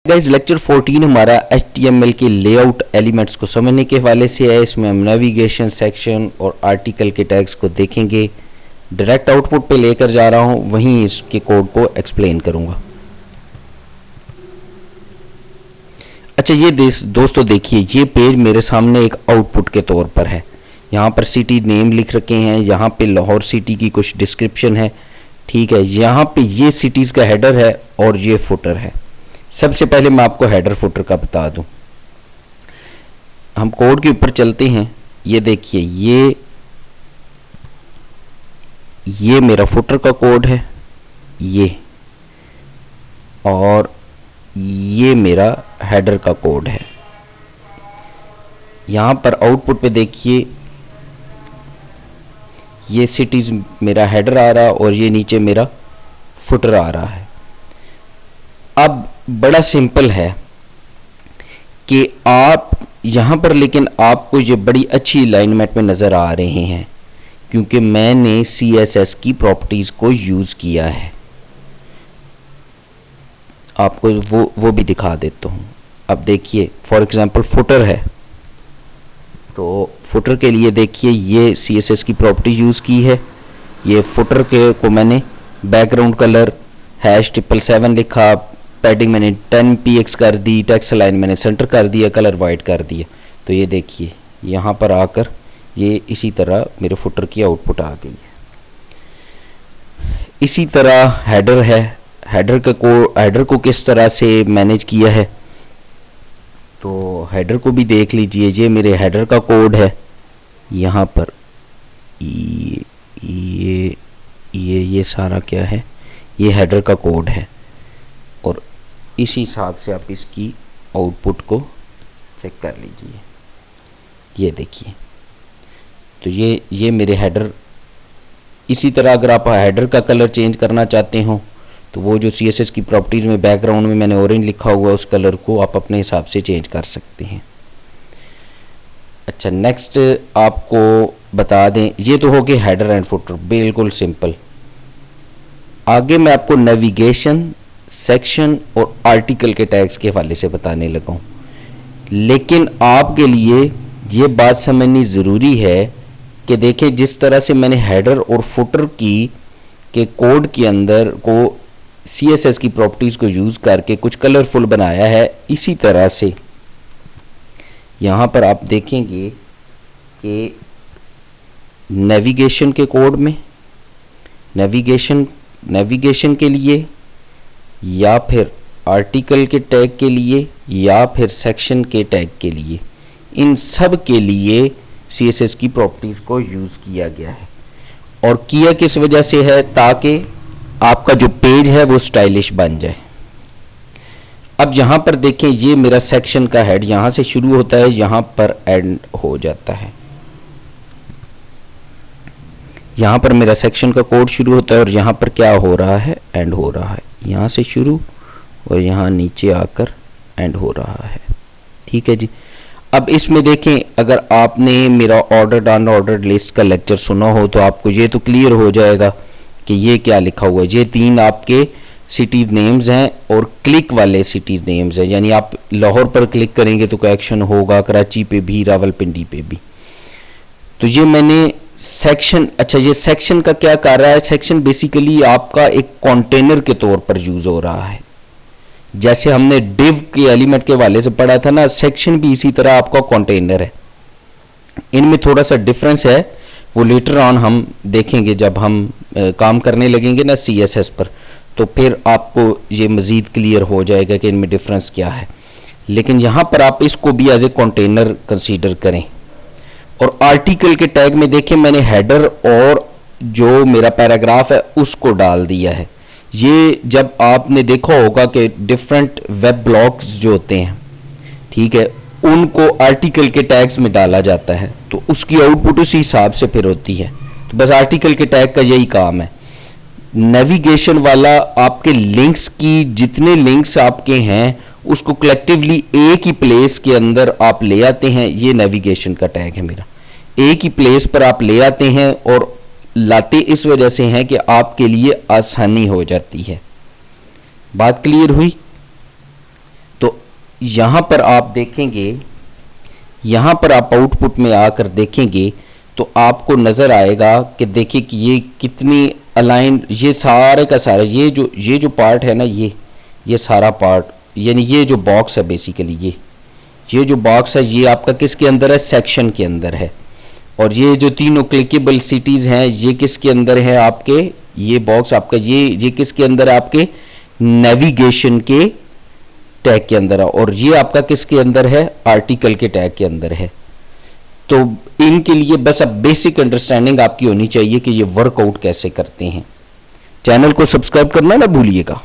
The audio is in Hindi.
गाइस लेक्चर 14 हमारा HTML के लेआउट एलिमेंट्स को समझने के हवाले से है। इसमें हम नेविगेशन सेक्शन और आर्टिकल के टैग्स को देखेंगे। डायरेक्ट आउटपुट पे लेकर जा रहा हूं, वहीं इसके कोड को एक्सप्लेन करूंगा। अच्छा ये दोस्तों देखिए, ये पेज मेरे सामने एक आउटपुट के तौर पर है। यहाँ पर सिटी नेम लिख रखे हैं, यहाँ पे लाहौर सिटी की कुछ डिस्क्रिप्शन है, ठीक है। यहाँ पे ये सिटीज़ का हेडर है और ये फुटर है। सबसे पहले मैं आपको हेडर फुटर का बता दूं। हम कोड के ऊपर चलते हैं। ये देखिए, ये मेरा फुटर का कोड है, ये, और ये मेरा हेडर का कोड है। यहां पर आउटपुट पे देखिए, ये सिटीज मेरा हेडर आ रहा और ये नीचे मेरा फुटर आ रहा है। अब बड़ा सिंपल है कि आप यहाँ पर, लेकिन आपको ये बड़ी अच्छी अलाइनमेंट में नज़र आ रहे हैं क्योंकि मैंने CSS की प्रॉपर्टीज़ को यूज़ किया है। आपको वो भी दिखा देता हूँ। अब देखिए, फॉर एग्जांपल फुटर है, तो फुटर के लिए देखिए ये CSS की प्रॉपर्टी यूज़ की है। ये फुटर के को मैंने बैकग्राउंड कलर #777 लिखा, पैडिंग मैंने 10 px कर दी, टेक्स्ट लाइन मैंने सेंटर कर दिया, कलर वाइट कर दिया। तो ये देखिए यहाँ पर आकर ये इसी तरह मेरे फुटर की आउटपुट आ गई है। इसी तरह हेडर है। हेडर को किस तरह से मैनेज किया है, तो हेडर को भी देख लीजिए। ये मेरे हेडर का कोड है। यहाँ पर ये सारा क्या है, ये हेडर का कोड है और इसी हिसाब से आप इसकी आउटपुट को चेक कर लीजिए। ये देखिए, तो ये मेरे हेडर। इसी तरह अगर आप हेडर का कलर चेंज करना चाहते हो तो वो जो CSS की प्रॉपर्टीज़ में बैकग्राउंड में मैंने ऑरेंज लिखा हुआ है, उस कलर को आप अपने हिसाब से चेंज कर सकते हैं। अच्छा, नेक्स्ट आपको बता दें, ये तो हो गए हेडर एंड फुटर, बिल्कुल सिंपल। आगे मैं आपको नेविगेशन सेक्शन और आर्टिकल के टैग्स के हवाले से बताने लगा हूं, लेकिन आपके लिए ये बात समझनी ज़रूरी है कि देखें, जिस तरह से मैंने हेडर और फुटर के कोड के अंदर को CSS की प्रॉपर्टीज़ को यूज़ करके कुछ कलरफुल बनाया है, इसी तरह से यहाँ पर आप देखेंगे कि नेविगेशन के कोड में नेविगेशन के लिए, या फिर आर्टिकल के टैग के लिए, या फिर सेक्शन के टैग के लिए, इन सब के लिए CSS की प्रॉपर्टीज़ को यूज़ किया गया है। और किया किस वजह से है, ताकि आपका जो पेज है वो स्टाइलिश बन जाए। अब यहाँ पर देखें, ये मेरा सेक्शन का हेड यहाँ से शुरू होता है, यहाँ पर एंड हो जाता है। यहाँ पर मेरा सेक्शन का कोड शुरू होता है और यहाँ पर क्या हो रहा है, एंड हो रहा है। यहाँ से शुरू और यहाँ नीचे आकर एंड हो रहा है, ठीक है जी। अब इसमें देखें, अगर आपने मेरा ऑर्डर्ड अनऑर्डर्ड लिस्ट का लेक्चर सुना हो तो आपको ये तो क्लियर हो जाएगा कि ये क्या लिखा हुआ है। ये 3 आपके सिटीज नेम्स हैं और क्लिक वाले सिटीज नेम्स हैं, यानी आप लाहौर पर क्लिक करेंगे तो कोई एक्शन होगा, कराची पे भी, रावलपिंडी पे भी। तो ये मैंने सेक्शन, अच्छा ये सेक्शन का क्या कर रहा है, सेक्शन बेसिकली आपका एक कंटेनर के तौर पर यूज हो रहा है। जैसे हमने डिव के एलिमेंट के हवाले से पढ़ा था ना, सेक्शन भी इसी तरह आपका कंटेनर है। इनमें थोड़ा सा डिफरेंस है, वो लेटर ऑन हम देखेंगे जब हम काम करने लगेंगे ना CSS पर, तो फिर आपको ये मज़ीद क्लियर हो जाएगा कि इनमें डिफरेंस क्या है। लेकिन यहाँ पर आप इसको भी एज ए कंटेनर कंसीडर करें। और आर्टिकल के टैग में देखें, मैंने हेडर और जो मेरा पैराग्राफ है उसको डाल दिया है। ये जब आपने देखा होगा कि डिफरेंट वेब ब्लॉग्स जो होते हैं, ठीक है, उनको आर्टिकल के टैग्स में डाला जाता है, तो उसकी आउटपुट उसी हिसाब से फिर होती है। तो बस आर्टिकल के टैग का यही काम है। नेविगेशन वाला आपके लिंक्स की, जितने लिंक्स आपके हैं उसको कलेक्टिवली एक ही प्लेस के अंदर आप ले आते हैं। ये नेविगेशन का टैग है मेरा, एक ही प्लेस पर आप ले आते हैं, और लाते इस वजह से हैं कि आपके लिए आसानी हो जाती है। बात क्लियर हुई? यहाँ पर आप देखेंगे, यहाँ पर आप आउटपुट में आकर देखेंगे तो आपको नज़र आएगा कि देखिए कि ये कितनी अलाइन, ये सारे का सारा ये जो पार्ट है ना, ये सारा पार्ट, यानी ये जो बॉक्स है बेसिकली, ये जो बॉक्स है ये आपका किसके अंदर है, सेक्शन के अंदर है। और ये जो तीनों क्लिकेबल सिटीज़ हैं ये किसके अंदर है आपके, ये बॉक्स आपका ये किसके अंदर है, आपके नेविगेशन के टैग के अंदर है। और ये आपका किसके अंदर है, आर्टिकल के टैग के अंदर है। तो इनके लिए बस अब बेसिक अंडरस्टैंडिंग आपकी होनी चाहिए कि ये वर्कआउट कैसे करते हैं। चैनल को सब्सक्राइब करना ना भूलिएगा।